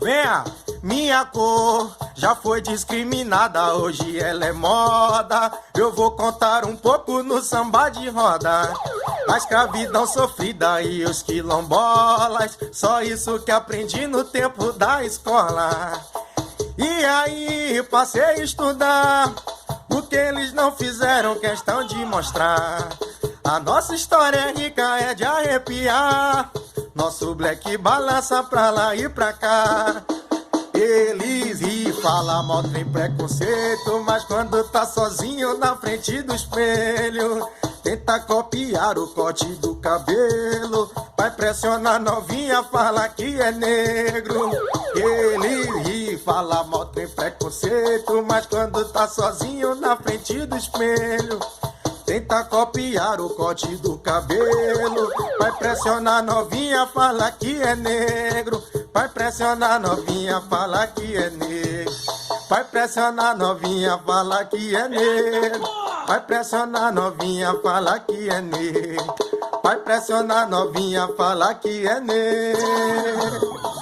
Venha, minha cor já foi discriminada, hoje ela é moda. Eu vou contar um pouco no samba de roda. A escravidão sofrida e os quilombolas, só isso que aprendi no tempo da escola. E aí passei a estudar o que eles não fizeram questão de mostrar. A nossa história é rica, é de arrepiar. Nosso black balança pra lá e pra cá. Eles ri, fala mal, tem preconceito, mas quando tá sozinho na frente do espelho, tenta copiar o corte do cabelo, vai pressionar novinha, fala que é negro. Ele ri, fala mal, tem preconceito, mas quando tá sozinho na frente do espelho, tenta copiar o corte do cabelo, vai pressionar novinha, fala que é negro. Vai pressionar novinha, fala que é negro. Vai pressionar novinha, fala que é negro. Vai pressionar novinha, fala que é negro. Vai pressionar novinha, fala que é negro.